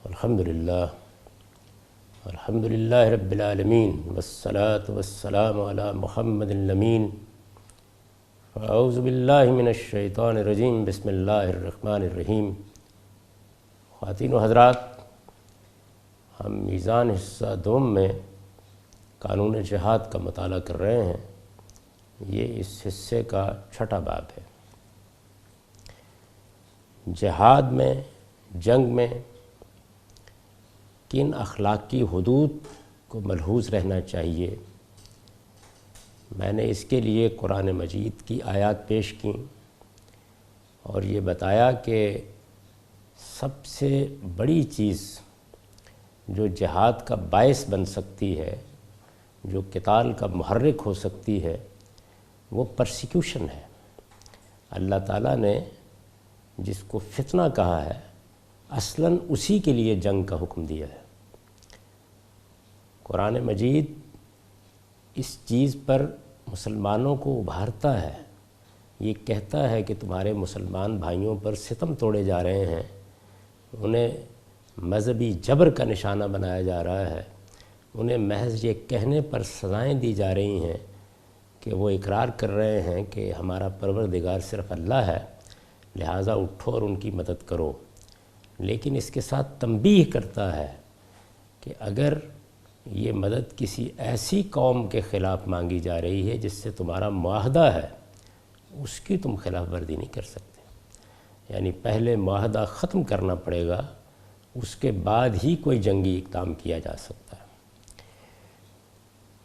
الحمدللہ رب العالمین والصلاة والسلام علی محمد الامین اعوذ باللہ من الشیطان الرجیم بسم اللہ الرحمن الرحیم۔ خواتین و حضرات، ہم میزان حصہ دوم میں قانون جہاد کا مطالعہ کر رہے ہیں۔ یہ اس حصے کا چھٹا باب ہے۔ جہاد میں، جنگ میں کن اخلاقی حدود کو ملحوظ رہنا چاہیے، میں نے اس کے لیے قرآن مجید کی آیات پیش کیں اور یہ بتایا کہ سب سے بڑی چیز جو جہاد کا باعث بن سکتی ہے، جو قتال کا محرک ہو سکتی ہے، وہ پرسیکیوشن ہے۔ اللہ تعالیٰ نے جس کو فتنہ کہا ہے، اصلاً اسی کے لیے جنگ کا حکم دیا ہے۔ قرآن مجید اس چیز پر مسلمانوں کو ابھارتا ہے، یہ کہتا ہے کہ تمہارے مسلمان بھائیوں پر ستم توڑے جا رہے ہیں، انہیں مذہبی جبر کا نشانہ بنایا جا رہا ہے، انہیں محض یہ کہنے پر سزائیں دی جا رہی ہیں کہ وہ اقرار کر رہے ہیں کہ ہمارا پروردگار صرف اللہ ہے، لہٰذا اٹھو اور ان کی مدد کرو۔ لیکن اس کے ساتھ تنبیہ کرتا ہے کہ اگر یہ مدد کسی ایسی قوم کے خلاف مانگی جا رہی ہے جس سے تمہارا معاہدہ ہے، اس کی تم خلاف ورزی نہیں کر سکتے، یعنی پہلے معاہدہ ختم کرنا پڑے گا، اس کے بعد ہی کوئی جنگی اقدام کیا جا سکتا ہے۔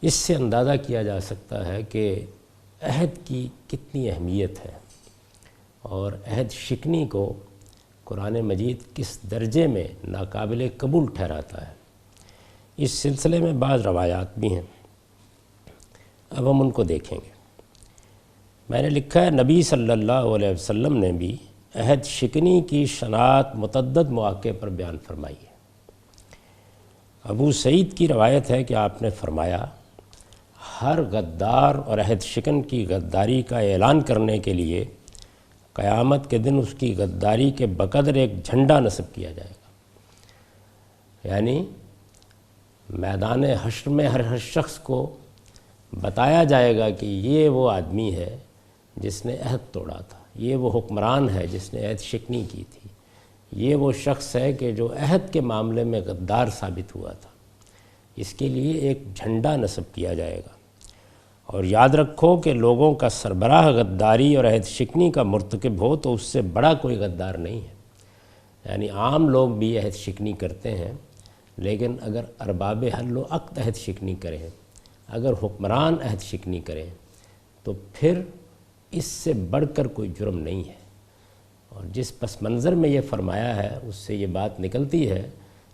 اس سے اندازہ کیا جا سکتا ہے کہ عہد کی کتنی اہمیت ہے اور عہد شکنی کو قرآن مجید کس درجے میں ناقابل قبول ٹھہراتا ہے۔ اس سلسلے میں بعض روایات بھی ہیں، اب ہم ان کو دیکھیں گے۔ میں نے لکھا ہے، نبی صلی اللہ علیہ وسلم نے بھی عہد شکنی کی شناعت متعدد مواقع پر بیان فرمائی ہے۔ ابو سعید کی روایت ہے کہ آپ نے فرمایا، ہر غدار اور عہد شکن کی غداری کا اعلان کرنے کے لیے قیامت کے دن اس کی غداری کے بقدر ایک جھنڈا نصب کیا جائے گا، یعنی میدان حشر میں ہر شخص کو بتایا جائے گا کہ یہ وہ آدمی ہے جس نے عہد توڑا تھا، یہ وہ حکمران ہے جس نے عہد شکنی کی تھی، یہ وہ شخص ہے کہ جو عہد کے معاملے میں غدار ثابت ہوا تھا۔ اس کے لیے ایک جھنڈا نصب کیا جائے گا۔ اور یاد رکھو کہ لوگوں کا سربراہ غداری اور عہد شکنی کا مرتکب ہو تو اس سے بڑا کوئی غدار نہیں ہے، یعنی عام لوگ بھی عہد شکنی کرتے ہیں، لیکن اگر ارباب حل و عقد عہد شکنی کریں، اگر حکمران عہد شکنی کریں تو پھر اس سے بڑھ کر کوئی جرم نہیں ہے۔ اور جس پس منظر میں یہ فرمایا ہے اس سے یہ بات نکلتی ہے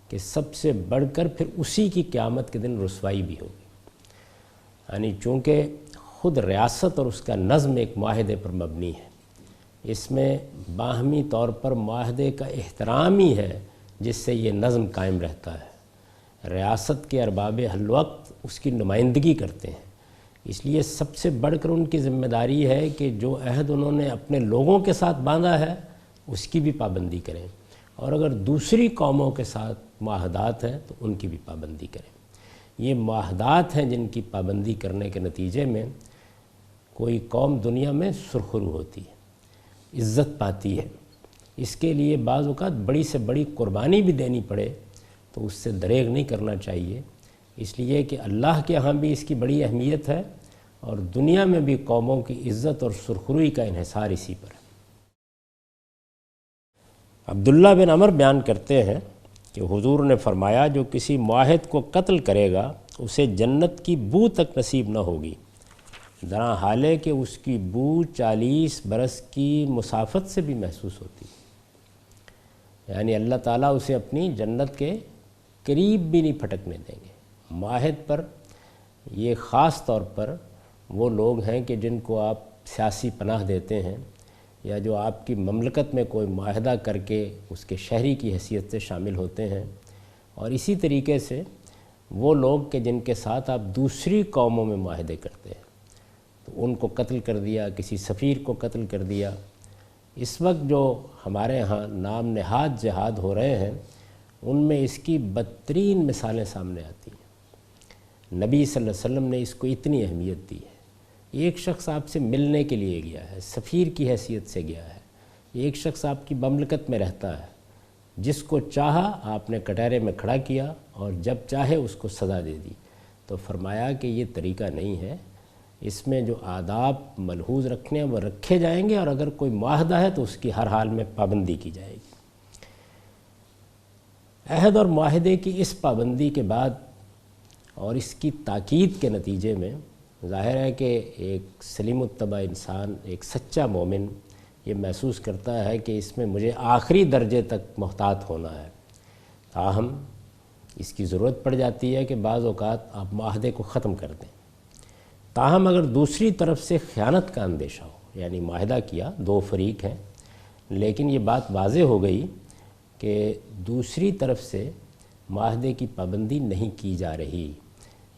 کہ سب سے بڑھ کر پھر اسی کی قیامت کے دن رسوائی بھی ہوگی، یعنی چونکہ خود ریاست اور اس کا نظم ایک معاہدے پر مبنی ہے، اس میں باہمی طور پر معاہدے کا احترام ہی ہے جس سے یہ نظم قائم رہتا ہے۔ ریاست کے ارباب حل وقت اس کی نمائندگی کرتے ہیں، اس لیے سب سے بڑھ کر ان کی ذمہ داری ہے کہ جو عہد انہوں نے اپنے لوگوں کے ساتھ باندھا ہے اس کی بھی پابندی کریں، اور اگر دوسری قوموں کے ساتھ معاہدات ہیں تو ان کی بھی پابندی کریں۔ یہ معاہدات ہیں جن کی پابندی کرنے کے نتیجے میں کوئی قوم دنیا میں سرخرو ہوتی ہے، عزت پاتی ہے۔ اس کے لیے بعض اوقات بڑی سے بڑی قربانی بھی دینی پڑے تو اس سے دریغ نہیں کرنا چاہیے، اس لیے کہ اللہ کے ہاں بھی اس کی بڑی اہمیت ہے اور دنیا میں بھی قوموں کی عزت اور سرخروئی کا انحصار اسی پر ہے۔ عبداللہ بن عمر بیان کرتے ہیں کہ حضور نے فرمایا، جو کسی معاہد کو قتل کرے گا اسے جنت کی بو تک نصیب نہ ہوگی، درا حال ہے کہ اس کی بو 40 برس کی مسافت سے بھی محسوس ہوتی ہے، یعنی اللہ تعالیٰ اسے اپنی جنت کے قریب بھی نہیں پھٹکنے دیں گے۔ معاہد پر یہ خاص طور پر وہ لوگ ہیں کہ جن کو آپ سیاسی پناہ دیتے ہیں یا جو آپ کی مملکت میں کوئی معاہدہ کر کے اس کے شہری کی حیثیت سے شامل ہوتے ہیں، اور اسی طریقے سے وہ لوگ کہ جن کے ساتھ آپ دوسری قوموں میں معاہدے کرتے ہیں، تو ان کو قتل کر دیا، کسی سفیر کو قتل کر دیا۔ اس وقت جو ہمارے ہاں نام نہاد جہاد ہو رہے ہیں ان میں اس کی بدترین مثالیں سامنے آتی ہیں۔ نبی صلی اللہ علیہ وسلم نے اس کو اتنی اہمیت دی ہے۔ ایک شخص آپ سے ملنے کے لیے گیا ہے، سفیر کی حیثیت سے گیا ہے، ایک شخص آپ کی مملکت میں رہتا ہے، جس کو چاہا آپ نے کٹہرے میں کھڑا کیا اور جب چاہے اس کو سزا دے دی، تو فرمایا کہ یہ طریقہ نہیں ہے، اس میں جو آداب ملحوظ رکھنے ہیں وہ رکھے جائیں گے، اور اگر کوئی معاہدہ ہے تو اس کی ہر حال میں پابندی کی جائے گی۔ عہد اور معاہدے کی اس پابندی کے بعد اور اس کی تاکید کے نتیجے میں ظاہر ہے کہ ایک سلیم الطبع انسان، ایک سچا مومن یہ محسوس کرتا ہے کہ اس میں مجھے آخری درجے تک محتاط ہونا ہے۔ تاہم اس کی ضرورت پڑ جاتی ہے کہ بعض اوقات آپ معاہدے کو ختم کر دیں۔ تاہم اگر دوسری طرف سے خیانت کا اندیشہ ہو، یعنی معاہدہ کیا، دو فریق ہیں، لیکن یہ بات واضح ہو گئی کہ دوسری طرف سے معاہدے کی پابندی نہیں کی جا رہی،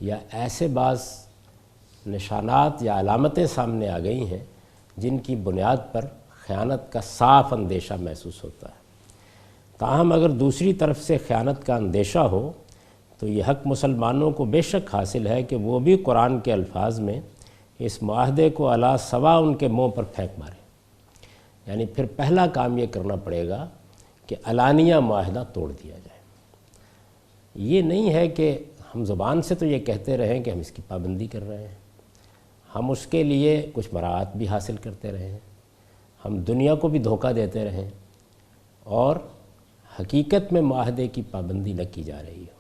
یا ایسے بعض نشانات یا علامتیں سامنے آ گئی ہیں جن کی بنیاد پر خیانت کا صاف اندیشہ محسوس ہوتا ہے۔ تاہم اگر دوسری طرف سے خیانت کا اندیشہ ہو تو یہ حق مسلمانوں کو بے شک حاصل ہے کہ وہ بھی قرآن کے الفاظ میں اس معاہدے کو علی سوا ان کے منہ پر پھینک مارے، یعنی پھر پہلا کام یہ کرنا پڑے گا کہ علانیہ معاہدہ توڑ دیا جائے۔ یہ نہیں ہے کہ ہم زبان سے تو یہ کہتے رہیں کہ ہم اس کی پابندی کر رہے ہیں، ہم اس کے لیے کچھ براعت بھی حاصل کرتے رہیں، ہم دنیا کو بھی دھوکہ دیتے رہیں، اور حقیقت میں معاہدے کی پابندی نہ کی جا رہی ہو۔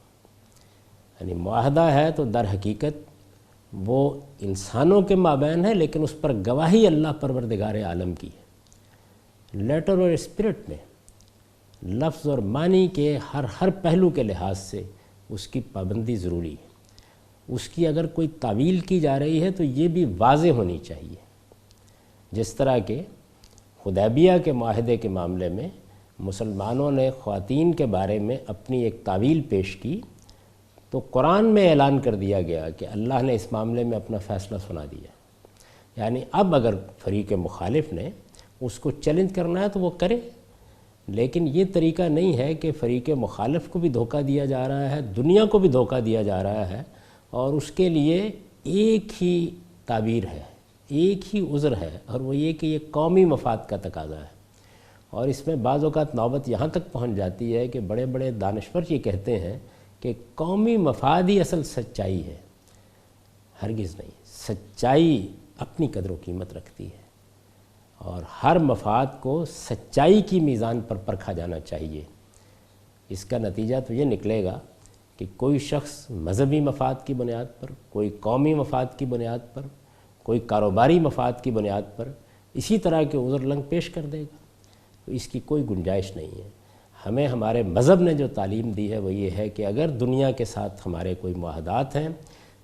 یعنی معاہدہ ہے تو در حقیقت وہ انسانوں کے مابین ہے، لیکن اس پر گواہی اللہ پروردگار عالم کی ہے۔ لیٹر اور اسپرٹ میں لفظ اور معنی کے ہر پہلو کے لحاظ سے اس کی پابندی ضروری ہے۔ اس کی اگر کوئی تعویل کی جا رہی ہے تو یہ بھی واضح ہونی چاہیے۔ جس طرح کہ حدیبیہ کے معاہدے کے معاملے میں مسلمانوں نے خواتین کے بارے میں اپنی ایک تعویل پیش کی، تو قرآن میں اعلان کر دیا گیا کہ اللہ نے اس معاملے میں اپنا فیصلہ سنا دیا۔ یعنی اب اگر فریق مخالف نے اس کو چیلنج کرنا ہے تو وہ کرے، لیکن یہ طریقہ نہیں ہے کہ فریق مخالف کو بھی دھوکہ دیا جا رہا ہے، دنیا کو بھی دھوکہ دیا جا رہا ہے، اور اس کے لیے ایک ہی تعبیر ہے، ایک ہی عذر ہے، اور وہ یہ کہ یہ قومی مفاد کا تقاضا ہے۔ اور اس میں بعض اوقات نوبت یہاں تک پہنچ جاتی ہے کہ بڑے بڑے دانشور یہ کہتے ہیں کہ قومی مفاد ہی اصل سچائی ہے۔ ہرگز نہیں، سچائی اپنی قدر و قیمت رکھتی ہے، اور ہر مفاد کو سچائی کی میزان پر پرکھا جانا چاہیے۔ اس کا نتیجہ تو یہ نکلے گا کہ کوئی شخص مذہبی مفاد کی بنیاد پر، کوئی قومی مفاد کی بنیاد پر، کوئی کاروباری مفاد کی بنیاد پر اسی طرح کے عذر لنگ پیش کر دے گا، تو اس کی کوئی گنجائش نہیں ہے۔ ہمیں ہمارے مذہب نے جو تعلیم دی ہے وہ یہ ہے کہ اگر دنیا کے ساتھ ہمارے کوئی معاہدات ہیں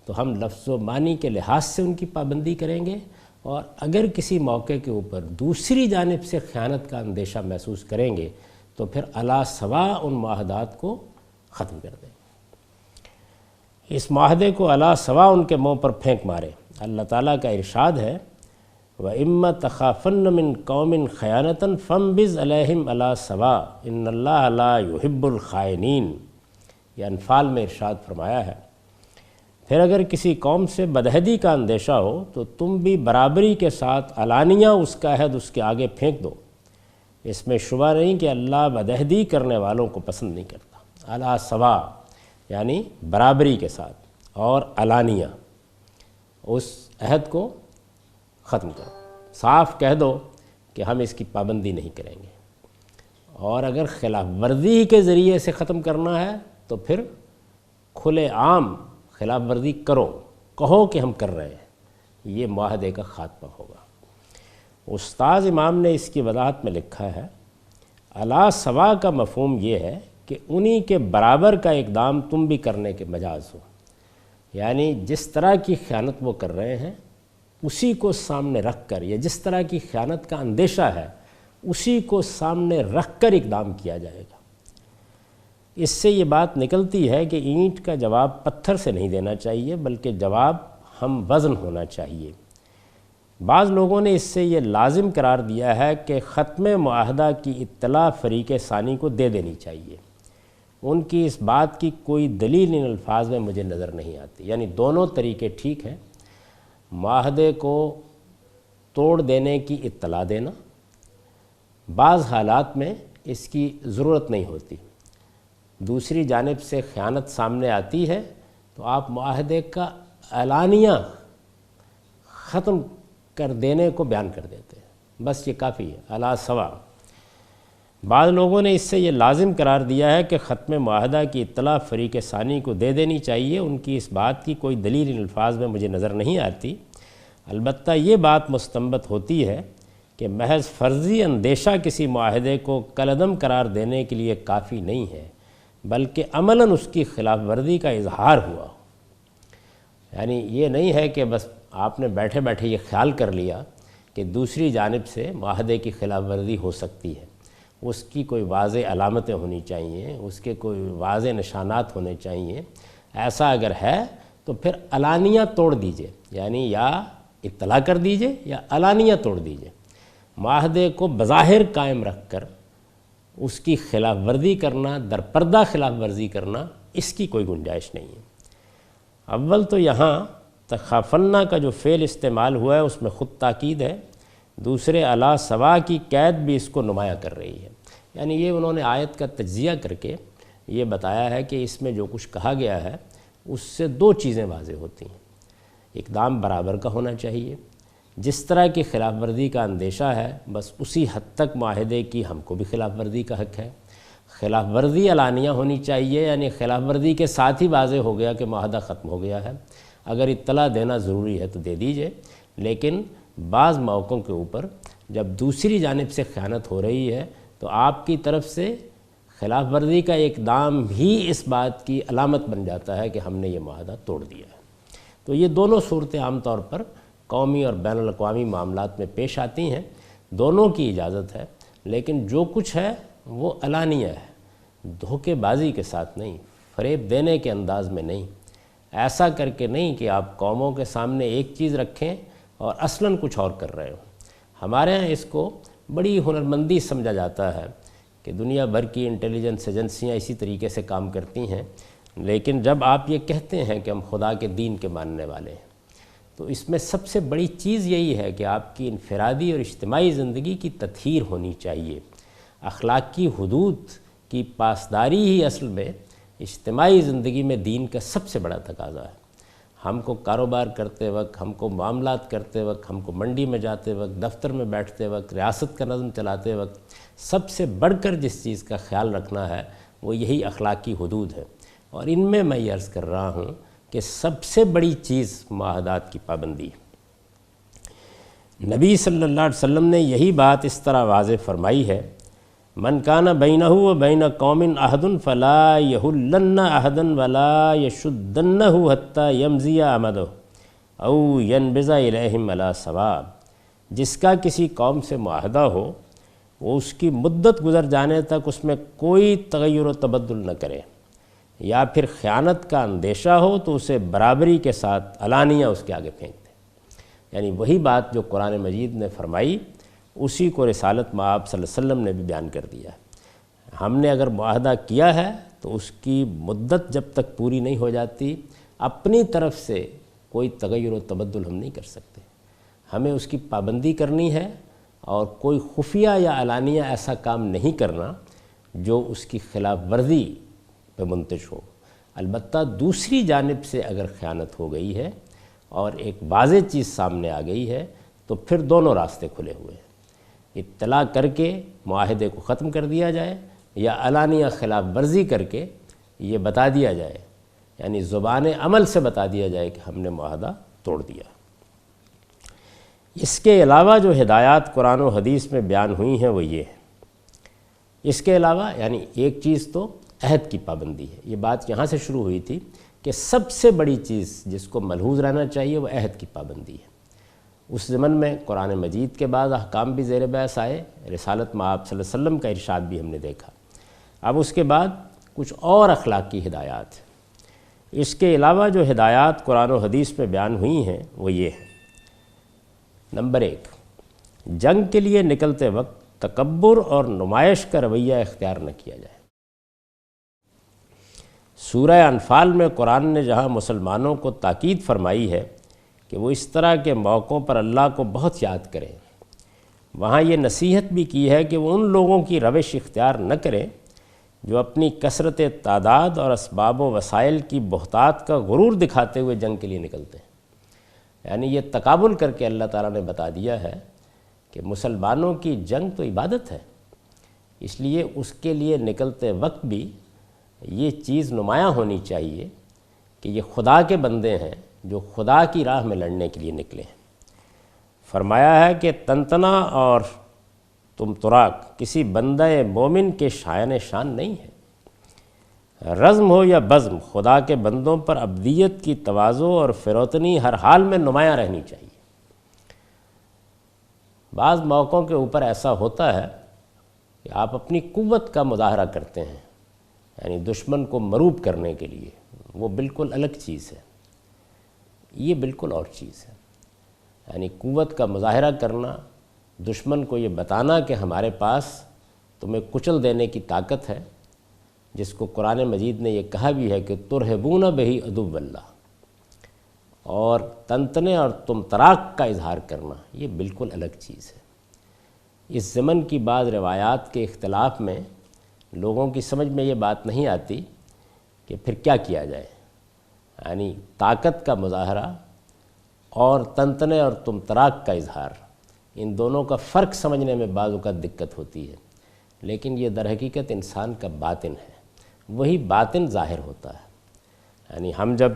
تو ہم لفظ و معنی کے لحاظ سے ان کی پابندی کریں گے، اور اگر کسی موقع کے اوپر دوسری جانب سے خیانت کا اندیشہ محسوس کریں گے تو پھر علی سوا ان معاہدات کو ختم کر دیں گے۔ اس معاہدے کو علی سوا ان کے منہ پر پھینک مارے۔ اللہ تعالیٰ کا ارشاد ہے وَإِمَّا تَخَافَنَّ مِن قَوْمٍ خَيَانَةً فَانبِذْ عَلَيْهِمْ عَلَى سَوَاءٍ إِنَّ اللَّهَ لَا يُحِبُّ الْخَائِنِينَ۔ یہ انفال میں ارشاد فرمایا ہے، پھر اگر کسی قوم سے بدعہدی کا اندیشہ ہو تو تم بھی برابری کے ساتھ علانیہ اس کا عہد اس کے آگے پھینک دو، اس میں شبہ نہیں کہ اللہ بدعہدی کرنے والوں کو پسند نہیں کرتا۔ علی سوا یعنی برابری کے ساتھ، اور علانیہ اس عہد کو ختم کرو، صاف کہہ دو کہ ہم اس کی پابندی نہیں کریں گے، اور اگر خلاف ورزی کے ذریعے سے ختم کرنا ہے تو پھر کھلے عام خلاف ورزی کرو، کہو کہ ہم کر رہے ہیں، یہ معاہدے کا خاتمہ ہوگا۔ استاذ امام نے اس کی وضاحت میں لکھا ہے علی سوا کا مفہوم یہ ہے کہ انہی کے برابر کا اقدام تم بھی کرنے کے مجاز ہو، یعنی جس طرح کی خیانت وہ کر رہے ہیں اسی کو سامنے رکھ کر، یا جس طرح کی خیانت کا اندیشہ ہے اسی کو سامنے رکھ کر اقدام کیا جائے گا۔ اس سے یہ بات نکلتی ہے کہ اینٹ کا جواب پتھر سے نہیں دینا چاہیے، بلکہ جواب ہم وزن ہونا چاہیے۔ بعض لوگوں نے اس سے یہ لازم قرار دیا ہے کہ ختم معاہدہ کی اطلاع فریق ثانی کو دے دینی چاہیے۔ ان کی اس بات کی کوئی دلیل ان الفاظ میں مجھے نظر نہیں آتی۔ یعنی دونوں طریقے ٹھیک ہیں، معاہدے کو توڑ دینے کی اطلاع دینا، بعض حالات میں اس کی ضرورت نہیں ہوتی، دوسری جانب سے خیانت سامنے آتی ہے تو آپ معاہدے کا اعلانیہ ختم کر دینے کو بیان کر دیتے ہیں، بس یہ کافی ہے، علی سوا۔ بعض لوگوں نے اس سے یہ لازم قرار دیا ہے کہ ختم معاہدہ کی اطلاع فریق ثانی کو دے دینی چاہیے، ان کی اس بات کی کوئی دلیل ان الفاظ میں مجھے نظر نہیں آتی۔ البتہ یہ بات مستنبط ہوتی ہے کہ محض فرضی اندیشہ کسی معاہدے کو کالعدم قرار دینے کے لیے کافی نہیں ہے، بلکہ عملاً اس کی خلاف ورزی کا اظہار ہوا۔ یعنی یہ نہیں ہے کہ بس آپ نے بیٹھے بیٹھے یہ خیال کر لیا کہ دوسری جانب سے معاہدے کی خلاف ورزی ہو سکتی ہے، اس کی کوئی واضح علامتیں ہونی چاہیے، اس کے کوئی واضح نشانات ہونے چاہیے۔ ایسا اگر ہے تو پھر علانیہ توڑ دیجئے، یعنی یا اطلاع کر دیجئے یا علانیہ توڑ دیجئے۔ معاہدے کو بظاہر قائم رکھ کر اس کی خلاف ورزی کرنا، درپردہ خلاف ورزی کرنا، اس کی کوئی گنجائش نہیں ہے۔ اول تو یہاں تخافنہ کا جو فعل استعمال ہوا ہے اس میں خود تاکید ہے، دوسرے علی سوا کی قید بھی اس کو نمایاں کر رہی ہے۔ یعنی یہ انہوں نے آیت کا تجزیہ کر کے یہ بتایا ہے کہ اس میں جو کچھ کہا گیا ہے اس سے دو چیزیں واضح ہوتی ہیں۔ اقدام برابر کا ہونا چاہیے، جس طرح کی خلاف ورزی کا اندیشہ ہے بس اسی حد تک معاہدے کی ہم کو بھی خلاف ورزی کا حق ہے۔ خلاف ورزی علانیہ ہونی چاہیے، یعنی خلاف ورزی کے ساتھ ہی واضح ہو گیا کہ معاہدہ ختم ہو گیا ہے۔ اگر اطلاع دینا ضروری ہے تو دے دیجئے، لیکن بعض موقعوں کے اوپر جب دوسری جانب سے خیانت ہو رہی ہے تو آپ کی طرف سے خلاف ورزی کا اقدام بھی اس بات کی علامت بن جاتا ہے کہ ہم نے یہ معاہدہ توڑ دیا ہے۔ تو یہ دونوں صورتیں عام طور پر قومی اور بین الاقوامی معاملات میں پیش آتی ہیں، دونوں کی اجازت ہے، لیکن جو کچھ ہے وہ علانیہ ہے، دھوکے بازی کے ساتھ نہیں، فریب دینے کے انداز میں نہیں، ایسا کر کے نہیں کہ آپ قوموں کے سامنے ایک چیز رکھیں اور اصلاً کچھ اور کر رہے ہو۔ ہمارے ہاں اس کو بڑی ہنرمندی سمجھا جاتا ہے کہ دنیا بھر کی انٹیلیجنس ایجنسیاں اسی طریقے سے کام کرتی ہیں، لیکن جب آپ یہ کہتے ہیں کہ ہم خدا کے دین کے ماننے والے ہیں تو اس میں سب سے بڑی چیز یہی ہے کہ آپ کی انفرادی اور اجتماعی زندگی کی تطہیر ہونی چاہیے۔ اخلاقی حدود کی پاسداری ہی اصل میں اجتماعی زندگی میں دین کا سب سے بڑا تقاضا ہے۔ ہم کو کاروبار کرتے وقت، ہم کو معاملات کرتے وقت، ہم کو منڈی میں جاتے وقت، دفتر میں بیٹھتے وقت، ریاست کا نظم چلاتے وقت سب سے بڑھ کر جس چیز کا خیال رکھنا ہے وہ یہی اخلاقی حدود ہے، اور ان میں میں یہ عرض کر رہا ہوں کہ سب سے بڑی چیز معاہدات کی پابندی ہے۔ نبی صلی اللہ علیہ وسلم نے یہی بات اس طرح واضح فرمائی ہے، من کان بینہ و بین قوم عہد فلا یحلن عہدا ولا یشدنہ حتی یمضی امدہ او ینبذ الیہم علی سواء۔ جس کا کسی قوم سے معاہدہ ہو وہ اس کی مدت گزر جانے تک اس میں کوئی تغیر و تبدل نہ کرے، یا پھر خیانت کا اندیشہ ہو تو اسے برابری کے ساتھ علانیہ اس کے آگے پھینک دے۔ یعنی وہی بات جو قرآن مجید نے فرمائی اسی کو رسالت مآب صلی اللہ علیہ وسلم نے بھی بیان کر دیا ہے۔ ہم نے اگر معاہدہ کیا ہے تو اس کی مدت جب تک پوری نہیں ہو جاتی اپنی طرف سے کوئی تغیر و تبدل ہم نہیں کر سکتے، ہمیں اس کی پابندی کرنی ہے، اور کوئی خفیہ یا علانیہ ایسا کام نہیں کرنا جو اس کی خلاف ورزی پہ منتج ہو۔ البتہ دوسری جانب سے اگر خیانت ہو گئی ہے اور ایک واضح چیز سامنے آ گئی ہے تو پھر دونوں راستے کھلے ہوئے ہیں، اطلاع کر کے معاہدے کو ختم کر دیا جائے یا علانیہ خلاف ورزی کر کے یہ بتا دیا جائے، یعنی زبان عمل سے بتا دیا جائے کہ ہم نے معاہدہ توڑ دیا۔ اس کے علاوہ جو ہدایات قرآن و حدیث میں بیان ہوئی ہیں وہ یہ ہے۔ اس کے علاوہ یعنی ایک چیز تو عہد کی پابندی ہے، یہ بات یہاں سے شروع ہوئی تھی کہ سب سے بڑی چیز جس کو ملحوظ رہنا چاہیے وہ عہد کی پابندی ہے۔ اس ضمن میں قرآن مجید کے بعد احکام بھی زیر بحث آئے، رسالت مآب صلی اللہ علیہ وسلم کا ارشاد بھی ہم نے دیکھا۔ اب اس کے بعد کچھ اور اخلاقی ہدایات ہیں۔ اس کے علاوہ جو ہدایات قرآن و حدیث میں بیان ہوئی ہیں وہ یہ ہیں۔ نمبر 1، جنگ کے لیے نکلتے وقت تکبر اور نمائش کا رویہ اختیار نہ کیا جائے۔ سورہ انفال میں قرآن نے جہاں مسلمانوں کو تاکید فرمائی ہے کہ وہ اس طرح کے موقعوں پر اللہ کو بہت یاد کریں، وہاں یہ نصیحت بھی کی ہے کہ وہ ان لوگوں کی روش اختیار نہ کریں جو اپنی کثرت تعداد اور اسباب و وسائل کی بہتات کا غرور دکھاتے ہوئے جنگ کے لیے نکلتے ہیں۔ یعنی یہ تقابل کر کے اللہ تعالیٰ نے بتا دیا ہے کہ مسلمانوں کی جنگ تو عبادت ہے، اس لیے اس کے لیے نکلتے وقت بھی یہ چیز نمایاں ہونی چاہیے کہ یہ خدا کے بندے ہیں جو خدا کی راہ میں لڑنے کے لیے نکلے ہیں۔ فرمایا ہے کہ تنتنا اور تم تراک کسی بندہ مومن کے شایان شان نہیں ہے۔ رزم ہو یا بزم، خدا کے بندوں پر ابدیت کی تواضع اور فروتنی ہر حال میں نمایاں رہنی چاہیے۔ بعض موقعوں کے اوپر ایسا ہوتا ہے کہ آپ اپنی قوت کا مظاہرہ کرتے ہیں، یعنی دشمن کو مروب کرنے کے لیے، وہ بالکل الگ چیز ہے، یہ بالکل اور چیز ہے۔ یعنی قوت کا مظاہرہ کرنا، دشمن کو یہ بتانا کہ ہمارے پاس تمہیں کچل دینے کی طاقت ہے، جس کو قرآن مجید نے یہ کہا بھی ہے کہ ترہبون بہی عدو اللہ، اور تنتنے اور تم تراک کا اظہار کرنا، یہ بالکل الگ چیز ہے۔ اس زمن کی بعض روایات کے اختلاف میں لوگوں کی سمجھ میں یہ بات نہیں آتی کہ پھر کیا کیا جائے، یعنی طاقت کا مظاہرہ اور تنتنے اور تم تراک کا اظہار، ان دونوں کا فرق سمجھنے میں بعض اوقات دقت ہوتی ہے، لیکن یہ در حقیقت انسان کا باطن ہے، وہی باطن ظاہر ہوتا ہے۔ یعنی ہم جب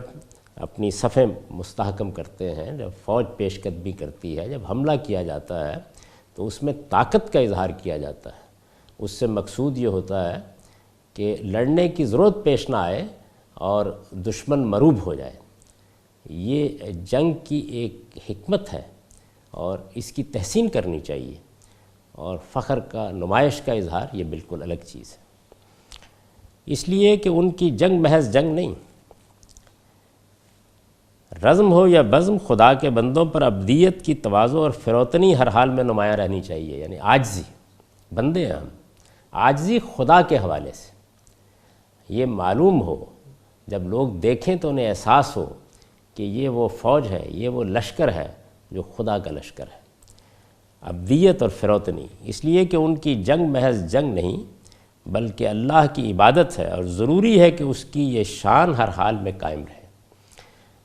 اپنی صفیں مستحکم کرتے ہیں، جب فوج پیش قدمی کرتی ہے، جب حملہ کیا جاتا ہے تو اس میں طاقت کا اظہار کیا جاتا ہے، اس سے مقصود یہ ہوتا ہے کہ لڑنے کی ضرورت پیش نہ آئے اور دشمن مروب ہو جائے۔ یہ جنگ کی ایک حکمت ہے اور اس کی تحسین کرنی چاہیے، اور فخر کا، نمائش کا اظہار یہ بالکل الگ چیز ہے۔ اس لیے کہ ان کی جنگ محض جنگ نہیں، رزم ہو یا بزم، خدا کے بندوں پر ابدیت کی تواضع اور فروتنی ہر حال میں نمایاں رہنی چاہیے، یعنی عاجزی، بندے ہیں ہم، عاجزی خدا کے حوالے سے یہ معلوم ہو، جب لوگ دیکھیں تو انہیں احساس ہو کہ یہ وہ فوج ہے، یہ وہ لشکر ہے جو خدا کا لشکر ہے۔ ابدیت اور فروتنی، اس لیے کہ ان کی جنگ محض جنگ نہیں بلکہ اللہ کی عبادت ہے، اور ضروری ہے کہ اس کی یہ شان ہر حال میں قائم رہے۔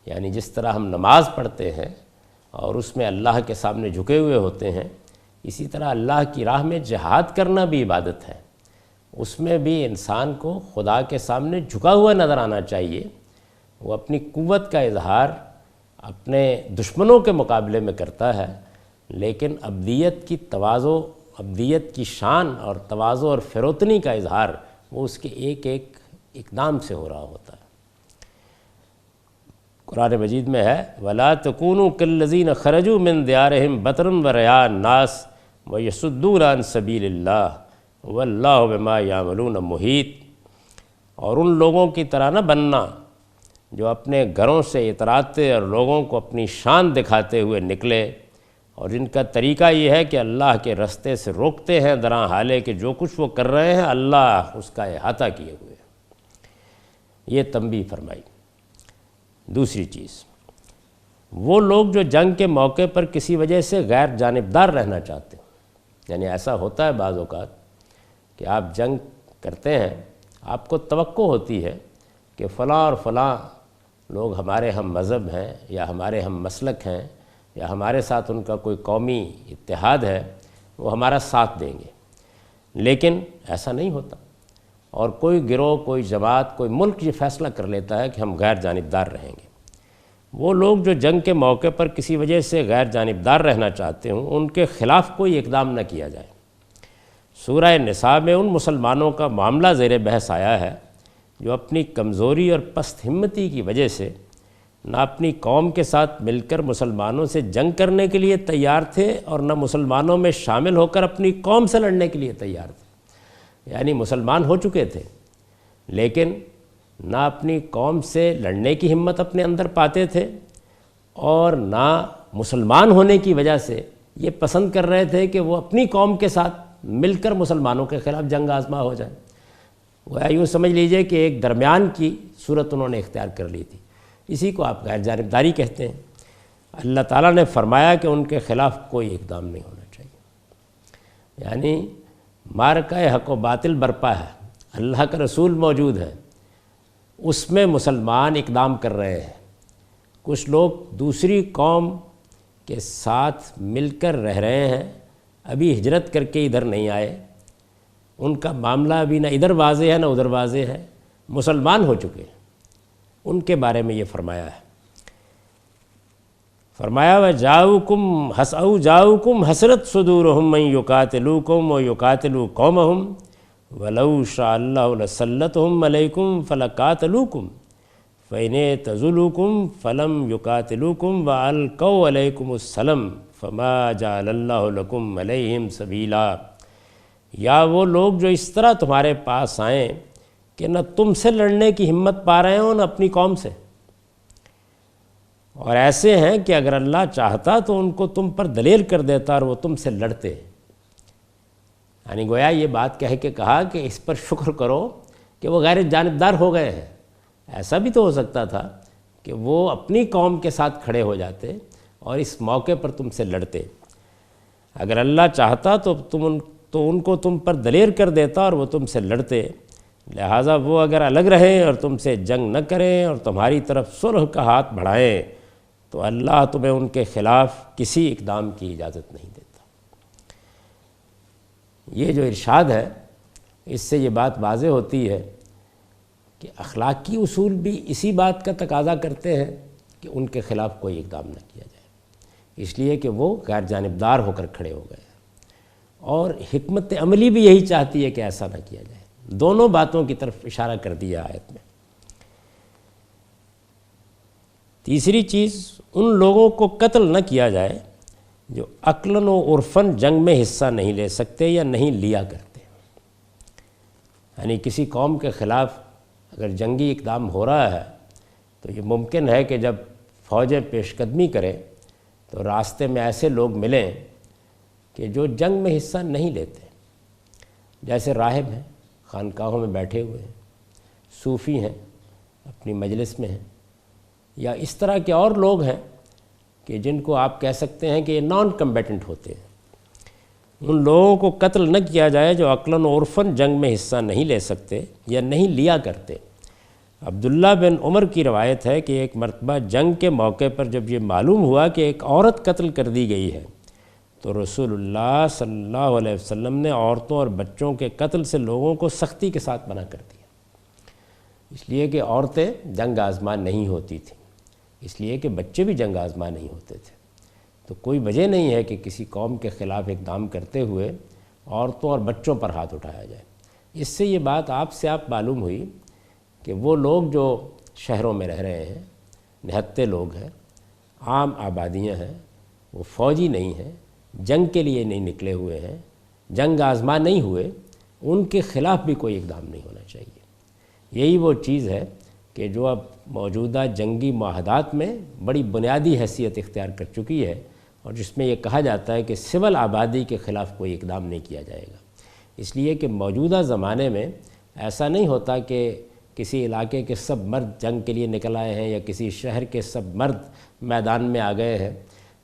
یعنی جس طرح ہم نماز پڑھتے ہیں اور اس میں اللہ کے سامنے جھکے ہوئے ہوتے ہیں، اسی طرح اللہ کی راہ میں جہاد کرنا بھی عبادت ہے، اس میں بھی انسان کو خدا کے سامنے جھکا ہوا نظر آنا چاہیے۔ وہ اپنی قوت کا اظہار اپنے دشمنوں کے مقابلے میں کرتا ہے، لیکن ابدیت کی تواضع، ابدیت کی شان اور تواضع اور فروتنی کا اظہار وہ اس کے ایک ایک اقدام سے ہو رہا ہوتا ہے۔ قرآن مجید میں ہے وَلَا تَكُونُوا كَالَّذِينَ خَرَجُوا مِن دِيَارِهِمْ بَطْرًا وَرِئَاءَ النَّاسِ وَيَصُدُّونَ عَن سَبِيلِ اللَّهِ وَاللَّهُ بِمَا يَعْمَلُونَ مُحِيطٌ، اور ان لوگوں کی طرح نہ بننا جو اپنے گھروں سے اتراتے اور لوگوں کو اپنی شان دکھاتے ہوئے نکلے، اور جن کا طریقہ یہ ہے کہ اللہ کے رستے سے روکتے ہیں، دراں حالے کہ جو کچھ وہ کر رہے ہیں اللہ اس کا احاطہ کیے ہوئے۔ یہ تنبیہ فرمائی۔ دوسری چیز، وہ لوگ جو جنگ کے موقع پر کسی وجہ سے غیر جانبدار رہنا چاہتے ہیں، یعنی ایسا ہوتا ہے بعض اوقات کہ آپ جنگ کرتے ہیں، آپ کو توقع ہوتی ہے کہ فلاں اور فلاں لوگ ہمارے ہم مذہب ہیں یا ہمارے ہم مسلک ہیں یا ہمارے ساتھ ان کا کوئی قومی اتحاد ہے، وہ ہمارا ساتھ دیں گے، لیکن ایسا نہیں ہوتا، اور کوئی گروہ، کوئی جماعت، کوئی ملک یہ فیصلہ کر لیتا ہے کہ ہم غیر جانبدار رہیں گے۔ وہ لوگ جو جنگ کے موقع پر کسی وجہ سے غیر جانبدار رہنا چاہتے ہوں، ان کے خلاف کوئی اقدام نہ کیا جائے۔ سورہ نساء میں ان مسلمانوں کا معاملہ زیر بحث آیا ہے جو اپنی کمزوری اور پست ہمتی کی وجہ سے نہ اپنی قوم کے ساتھ مل کر مسلمانوں سے جنگ کرنے کے لیے تیار تھے اور نہ مسلمانوں میں شامل ہو کر اپنی قوم سے لڑنے کے لیے تیار تھے۔ یعنی مسلمان ہو چکے تھے لیکن نہ اپنی قوم سے لڑنے کی ہمت اپنے اندر پاتے تھے، اور نہ مسلمان ہونے کی وجہ سے یہ پسند کر رہے تھے کہ وہ اپنی قوم کے ساتھ مل کر مسلمانوں کے خلاف جنگ آزما ہو جائے۔ وہ یوں سمجھ لیجئے کہ ایک درمیان کی صورت انہوں نے اختیار کر لی تھی. اسی کو آپ غیر جانبداری کہتے ہیں. اللہ تعالیٰ نے فرمایا کہ ان کے خلاف کوئی اقدام نہیں ہونا چاہیے. یعنی معرکہ حق و باطل برپا ہے، اللہ کا رسول موجود ہے، اس میں مسلمان اقدام کر رہے ہیں. کچھ لوگ دوسری قوم کے ساتھ مل کر رہ رہے ہیں، ابھی ہجرت کر کے ادھر نہیں آئے، ان کا معاملہ ابھی نہ ادھر واضح ہے نہ ادھر واضح ہے، مسلمان ہو چکے ہیں. ان کے بارے میں یہ فرمایا ہے. فرمایا وَجَاؤُكُمْ حَسْأَوْ جَاؤُكُمْ حَسْرَتْ صُدُورُهُمْ مَنْ يُقَاتِلُوكُمْ وَيُقَاتِلُوا قَوْمَهُمْ وَلَوْ شَاءَ اللَّهُ لَسَلَّطَهُمْ عَلَيْكُمْ فَلَقَاتَلُوكُمْ فَإِنْ اعْتَزَلُوكُمْ فَلَمْ يُقَاتِلُوكُمْ وَأَلْقَوْا عَلَيْكُمُ السَّلَامَ فَمَا جَعَلَ اللَّهُ لَكُمْ عَلَيْهِمْ سَبِيلًا. یا وہ لوگ جو اس طرح تمہارے پاس آئیں کہ نہ تم سے لڑنے کی ہمت پا رہے ہوں نہ اپنی قوم سے، اور ایسے ہیں کہ اگر اللہ چاہتا تو ان کو تم پر دلیر کر دیتا اور وہ تم سے لڑتے. یعنی گویا یہ بات کہہ کے کہا کہ اس پر شکر کرو کہ وہ غیر جانبدار ہو گئے ہیں. ایسا بھی تو ہو سکتا تھا کہ وہ اپنی قوم کے ساتھ کھڑے ہو جاتے اور اس موقع پر تم سے لڑتے. اگر اللہ چاہتا تو ان کو تم پر دلیر کر دیتا اور وہ تم سے لڑتے. لہٰذا وہ اگر الگ رہیں اور تم سے جنگ نہ کریں اور تمہاری طرف صلح کا ہاتھ بڑھائیں تو اللہ تمہیں ان کے خلاف کسی اقدام کی اجازت نہیں دیتا. یہ جو ارشاد ہے اس سے یہ بات واضح ہوتی ہے کہ اخلاقی اصول بھی اسی بات کا تقاضا کرتے ہیں کہ ان کے خلاف کوئی اقدام نہ کیا جائے، اس لیے کہ وہ غیر جانبدار ہو کر کھڑے ہو گئے ہیں. اور حکمت عملی بھی یہی چاہتی ہے کہ ایسا نہ کیا جائے. دونوں باتوں کی طرف اشارہ کر دیا آیت میں. تیسری چیز، ان لوگوں کو قتل نہ کیا جائے جو عقلاً و عرفاً جنگ میں حصہ نہیں لے سکتے یا نہیں لیا کرتے. یعنی کسی قوم کے خلاف اگر جنگی اقدام ہو رہا ہے تو یہ ممکن ہے کہ جب فوجیں پیش قدمی کریں تو راستے میں ایسے لوگ ملیں کہ جو جنگ میں حصہ نہیں لیتے، جیسے راہب ہیں، خانقاہوں میں بیٹھے ہوئے ہیں، صوفی ہیں، اپنی مجلس میں ہیں، یا اس طرح کے اور لوگ ہیں کہ جن کو آپ کہہ سکتے ہیں کہ یہ نان کمبیٹنٹ ہوتے ہیں. ان لوگوں کو قتل نہ کیا جائے جو عقلاً و عرفاً جنگ میں حصہ نہیں لے سکتے یا نہیں لیا کرتے. عبداللہ بن عمر کی روایت ہے کہ ایک مرتبہ جنگ کے موقع پر جب یہ معلوم ہوا کہ ایک عورت قتل کر دی گئی ہے تو رسول اللہ صلی اللہ علیہ وسلم نے عورتوں اور بچوں کے قتل سے لوگوں کو سختی کے ساتھ منع کر دیا، اس لیے کہ عورتیں جنگ آزما نہیں ہوتی تھیں، اس لیے کہ بچے بھی جنگ آزما نہیں ہوتے تھے. تو کوئی وجہ نہیں ہے کہ کسی قوم کے خلاف اقدام کرتے ہوئے عورتوں اور بچوں پر ہاتھ اٹھایا جائے. اس سے یہ بات آپ معلوم ہوئی کہ وہ لوگ جو شہروں میں رہ رہے ہیں، نہتے لوگ ہیں، عام آبادیاں ہیں، وہ فوجی نہیں ہیں، جنگ کے لیے نہیں نکلے ہوئے ہیں، جنگ آزما نہیں ہوئے، ان کے خلاف بھی کوئی اقدام نہیں ہونا چاہیے. یہی وہ چیز ہے کہ جو اب موجودہ جنگی معاہدات میں بڑی بنیادی حیثیت اختیار کر چکی ہے، اور جس میں یہ کہا جاتا ہے کہ سول آبادی کے خلاف کوئی اقدام نہیں کیا جائے گا. اس لیے کہ موجودہ زمانے میں ایسا نہیں ہوتا کہ کسی علاقے کے سب مرد جنگ کے لیے نکل آئے ہیں یا کسی شہر کے سب مرد میدان میں آ گئے ہیں.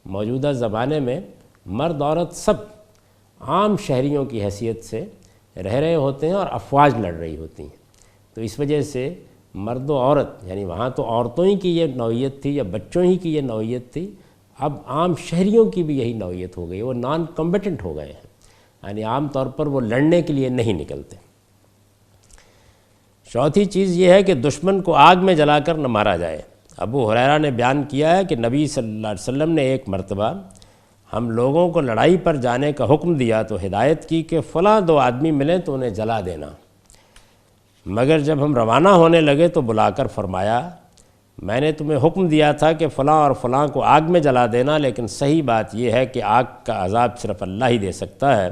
موجودہ زمانے میں مرد عورت سب عام شہریوں کی حیثیت سے رہ رہے ہوتے ہیں اور افواج لڑ رہی ہوتی ہیں. تو اس وجہ سے مرد و عورت، یعنی وہاں تو عورتوں ہی کی یہ نوعیت تھی یا بچوں ہی کی یہ نوعیت تھی، اب عام شہریوں کی بھی یہی نوعیت ہو گئی. وہ نان کمبیٹنٹ ہو گئے ہیں، یعنی عام طور پر وہ لڑنے کے لیے نہیں نکلتے. چوتھی چیز یہ ہے کہ دشمن کو آگ میں جلا کر نہ مارا جائے. ابو ہریرہ نے بیان کیا ہے کہ نبی صلی اللہ علیہ وسلم نے ایک مرتبہ ہم لوگوں کو لڑائی پر جانے کا حکم دیا تو ہدایت کی کہ فلاں 2 آدمی ملیں تو انہیں جلا دینا. مگر جب ہم روانہ ہونے لگے تو بلا کر فرمایا میں نے تمہیں حکم دیا تھا کہ فلاں اور فلاں کو آگ میں جلا دینا، لیکن صحیح بات یہ ہے کہ آگ کا عذاب صرف اللہ ہی دے سکتا ہے،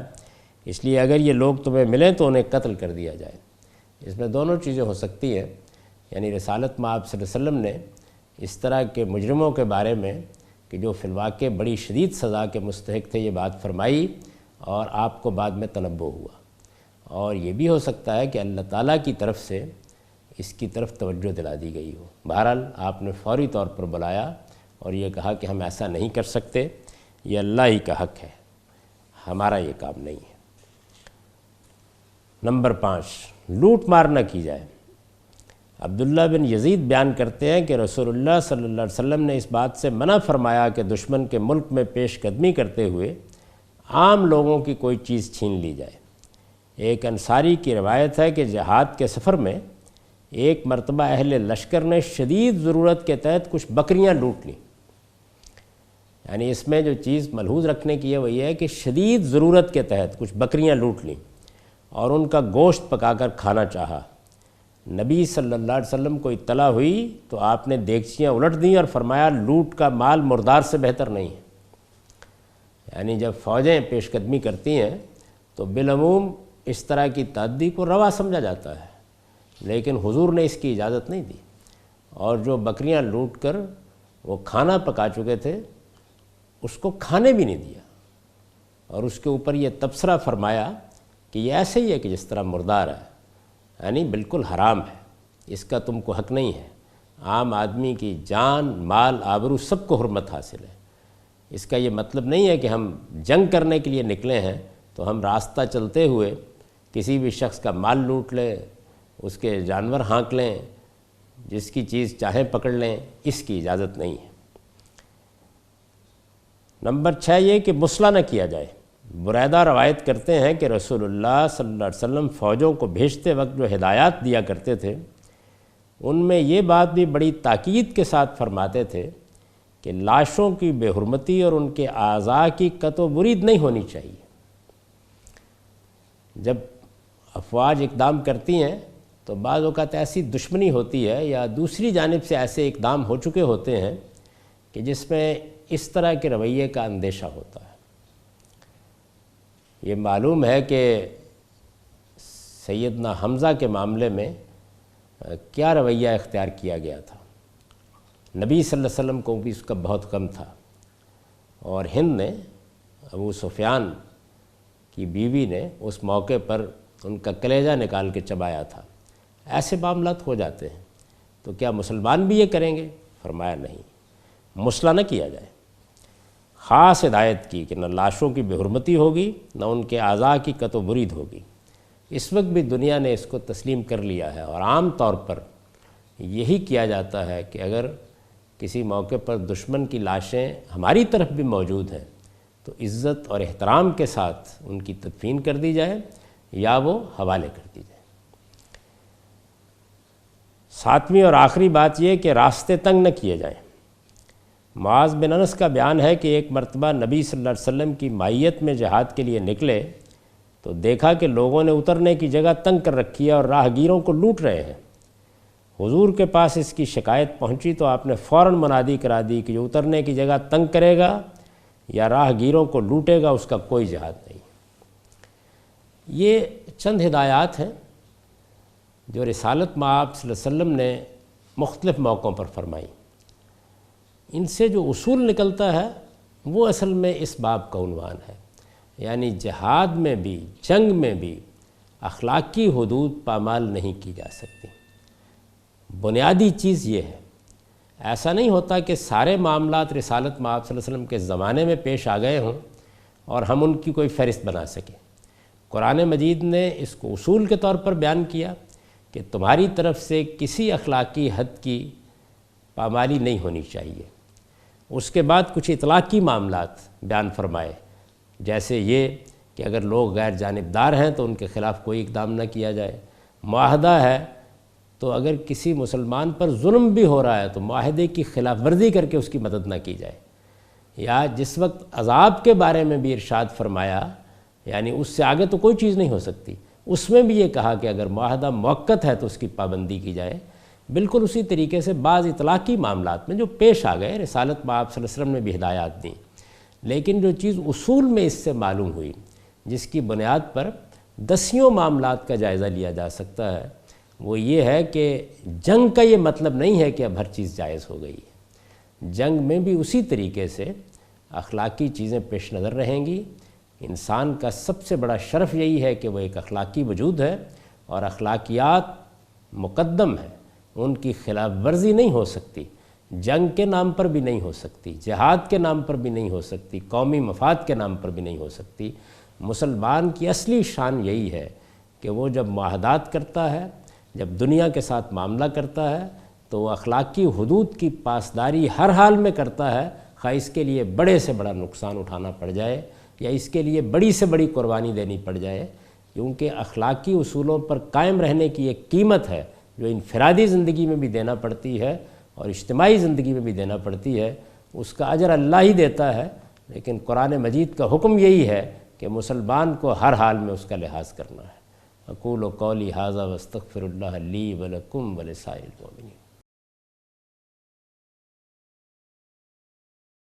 اس لیے اگر یہ لوگ تمہیں ملیں تو انہیں قتل کر دیا جائے. اس میں دونوں چیزیں ہو سکتی ہیں، یعنی رسالت میں آپ صلی اللہ علیہ وسلم نے اس طرح کے مجرموں کے بارے میں کہ جو فی الواقع بڑی شدید سزا کے مستحق تھے یہ بات فرمائی، اور آپ کو بعد میں تنبہ ہوا، اور یہ بھی ہو سکتا ہے کہ اللہ تعالیٰ کی طرف سے اس کی طرف توجہ دلا دی گئی ہو۔ بہرحال آپ نے فوری طور پر بلایا اور یہ کہا کہ ہم ایسا نہیں کر سکتے، یہ اللہ ہی کا حق ہے، ہمارا یہ کام نہیں ہے۔ نمبر 5، لوٹ مار نہ کی جائے۔ عبداللہ بن یزید بیان کرتے ہیں کہ رسول اللہ صلی اللہ علیہ وسلم نے اس بات سے منع فرمایا کہ دشمن کے ملک میں پیش قدمی کرتے ہوئے عام لوگوں کی کوئی چیز چھین لی جائے۔ ایک انصاری کی روایت ہے کہ جہاد کے سفر میں ایک مرتبہ اہل لشکر نے شدید ضرورت کے تحت کچھ بکریاں لوٹ لیں۔ یعنی اس میں جو چیز ملحوظ رکھنے کی ہے وہ یہ ہے کہ شدید ضرورت کے تحت کچھ بکریاں لوٹ لیں اور ان کا گوشت پکا کر کھانا چاہا۔ نبی صلی اللہ علیہ وسلم کو اطلاع ہوئی تو آپ نے دیگچیاں الٹ دیں اور فرمایا لوٹ کا مال مردار سے بہتر نہیں ہے۔ یعنی جب فوجیں پیش قدمی کرتی ہیں تو بالعموم اس طرح کی تعدی کو روا سمجھا جاتا ہے، لیکن حضور نے اس کی اجازت نہیں دی، اور جو بکریاں لوٹ کر وہ کھانا پکا چکے تھے اس کو کھانے بھی نہیں دیا، اور اس کے اوپر یہ تبصرہ فرمایا کہ یہ ایسے ہی ہے کہ جس طرح مردار ہے، یعنی بالکل حرام ہے، اس کا تم کو حق نہیں ہے۔ عام آدمی کی جان، مال، آبرو سب کو حرمت حاصل ہے۔ اس کا یہ مطلب نہیں ہے کہ ہم جنگ کرنے کے لیے نکلے ہیں تو ہم راستہ چلتے ہوئے کسی بھی شخص کا مال لوٹ لیں، اس کے جانور ہانک لیں، جس کی چیز چاہیں پکڑ لیں، اس کی اجازت نہیں ہے۔ نمبر 6 یہ کہ مصلح نہ کیا جائے۔ بریدہ روایت کرتے ہیں کہ رسول اللہ صلی اللہ علیہ وسلم فوجوں کو بھیجتے وقت جو ہدایات دیا کرتے تھے ان میں یہ بات بھی بڑی تاکید کے ساتھ فرماتے تھے کہ لاشوں کی بے حرمتی اور ان کے اعضاء کی قطع و برید نہیں ہونی چاہیے۔ جب افواج اقدام کرتی ہیں تو بعض اوقات ایسی دشمنی ہوتی ہے یا دوسری جانب سے ایسے اقدام ہو چکے ہوتے ہیں کہ جس میں اس طرح کے رویے کا اندیشہ ہوتا ہے۔ یہ معلوم ہے کہ سیدنا حمزہ کے معاملے میں کیا رویہ اختیار کیا گیا تھا۔ نبی صلی اللہ علیہ وسلم کو بھی اس کا بہت غم تھا، اور ہند نے، ابو سفیان کی بیوی نے اس موقع پر ان کا کلیجہ نکال کے چبایا تھا۔ ایسے معاملات ہو جاتے ہیں تو کیا مسلمان بھی یہ کریں گے؟ فرمایا نہیں، مصلح نہ کیا جائے۔ خاص ہدایت کی کہ نہ لاشوں کی بے حرمتی ہوگی نہ ان کے اعضاء کی قطع و برید ہوگی۔ اس وقت بھی دنیا نے اس کو تسلیم کر لیا ہے، اور عام طور پر یہی کیا جاتا ہے کہ اگر کسی موقع پر دشمن کی لاشیں ہماری طرف بھی موجود ہیں تو عزت اور احترام کے ساتھ ان کی تدفین کر دی جائے یا وہ حوالے کر دی جائے۔ 7ویں اور آخری بات یہ کہ راستے تنگ نہ کیے جائیں۔ معاذ بن انس کا بیان ہے کہ ایک مرتبہ نبی صلی اللہ علیہ وسلم کی معیت میں جہاد کے لیے نکلے تو دیکھا کہ لوگوں نے اترنے کی جگہ تنگ کر رکھی ہے اور راہگیروں کو لوٹ رہے ہیں۔ حضور کے پاس اس کی شکایت پہنچی تو آپ نے فوراً منادی کرا دی کہ جو اترنے کی جگہ تنگ کرے گا یا راہگیروں کو لوٹے گا اس کا کوئی جہاد نہیں۔ یہ چند ہدایات ہیں جو رسالت مآب صلی اللہ علیہ وسلم نے مختلف موقعوں پر فرمائی۔ ان سے جو اصول نکلتا ہے وہ اصل میں اس باب کا عنوان ہے، یعنی جہاد میں بھی، جنگ میں بھی اخلاقی حدود پامال نہیں کی جا سکتی۔ بنیادی چیز یہ ہے، ایسا نہیں ہوتا کہ سارے معاملات رسالت مآب صلی اللہ علیہ وسلم کے زمانے میں پیش آ گئے ہوں اور ہم ان کی کوئی فہرست بنا سکیں۔ قرآن مجید نے اس کو اصول کے طور پر بیان کیا کہ تمہاری طرف سے کسی اخلاقی حد کی پامالی نہیں ہونی چاہیے۔ اس کے بعد کچھ اطلاقی معاملات بیان فرمائے، جیسے یہ کہ اگر لوگ غیر جانبدار ہیں تو ان کے خلاف کوئی اقدام نہ کیا جائے۔ معاہدہ ہے تو اگر کسی مسلمان پر ظلم بھی ہو رہا ہے تو معاہدے کی خلاف ورزی کر کے اس کی مدد نہ کی جائے۔ یا جس وقت عذاب کے بارے میں بھی ارشاد فرمایا، یعنی اس سے آگے تو کوئی چیز نہیں ہو سکتی، اس میں بھی یہ کہا کہ اگر معاہدہ موقت ہے تو اس کی پابندی کی جائے۔ بالکل اسی طریقے سے بعض اطلاقی معاملات میں جو پیش آ گئے رسالت مآب صلی اللہ علیہ وسلم نے بھی ہدایات دیں، لیکن جو چیز اصول میں اس سے معلوم ہوئی، جس کی بنیاد پر دسیوں معاملات کا جائزہ لیا جا سکتا ہے، وہ یہ ہے کہ جنگ کا یہ مطلب نہیں ہے کہ اب ہر چیز جائز ہو گئی ہے۔ جنگ میں بھی اسی طریقے سے اخلاقی چیزیں پیش نظر رہیں گی، انسان کا سب سے بڑا شرف یہی ہے کہ وہ ایک اخلاقی وجود ہے، اور اخلاقیات مقدم ہیں، ان کی خلاف ورزی نہیں ہو سکتی، جنگ کے نام پر بھی نہیں ہو سکتی، جہاد کے نام پر بھی نہیں ہو سکتی، قومی مفاد کے نام پر بھی نہیں ہو سکتی۔ مسلمان کی اصلی شان یہی ہے کہ وہ جب معاہدات کرتا ہے، جب دنیا کے ساتھ معاملہ کرتا ہے، تو وہ اخلاقی حدود کی پاسداری ہر حال میں کرتا ہے، خواہ اس کے لیے بڑے سے بڑا نقصان اٹھانا پڑ جائے یا اس کے لیے بڑی سے بڑی قربانی دینی پڑ جائے، کیونکہ اخلاقی اصولوں پر قائم رہنے کی ایک قیمت ہے جو انفرادی زندگی میں بھی دینا پڑتی ہے اور اجتماعی زندگی میں بھی دینا پڑتی ہے، اس کا اجر اللہ ہی دیتا ہے۔ لیکن قرآن مجید کا حکم یہی ہے کہ مسلمان کو ہر حال میں اس کا لحاظ کرنا ہے۔ اقول قولی ھذا واستغفر اللہ لی ولکم ولسائر المؤمنین۔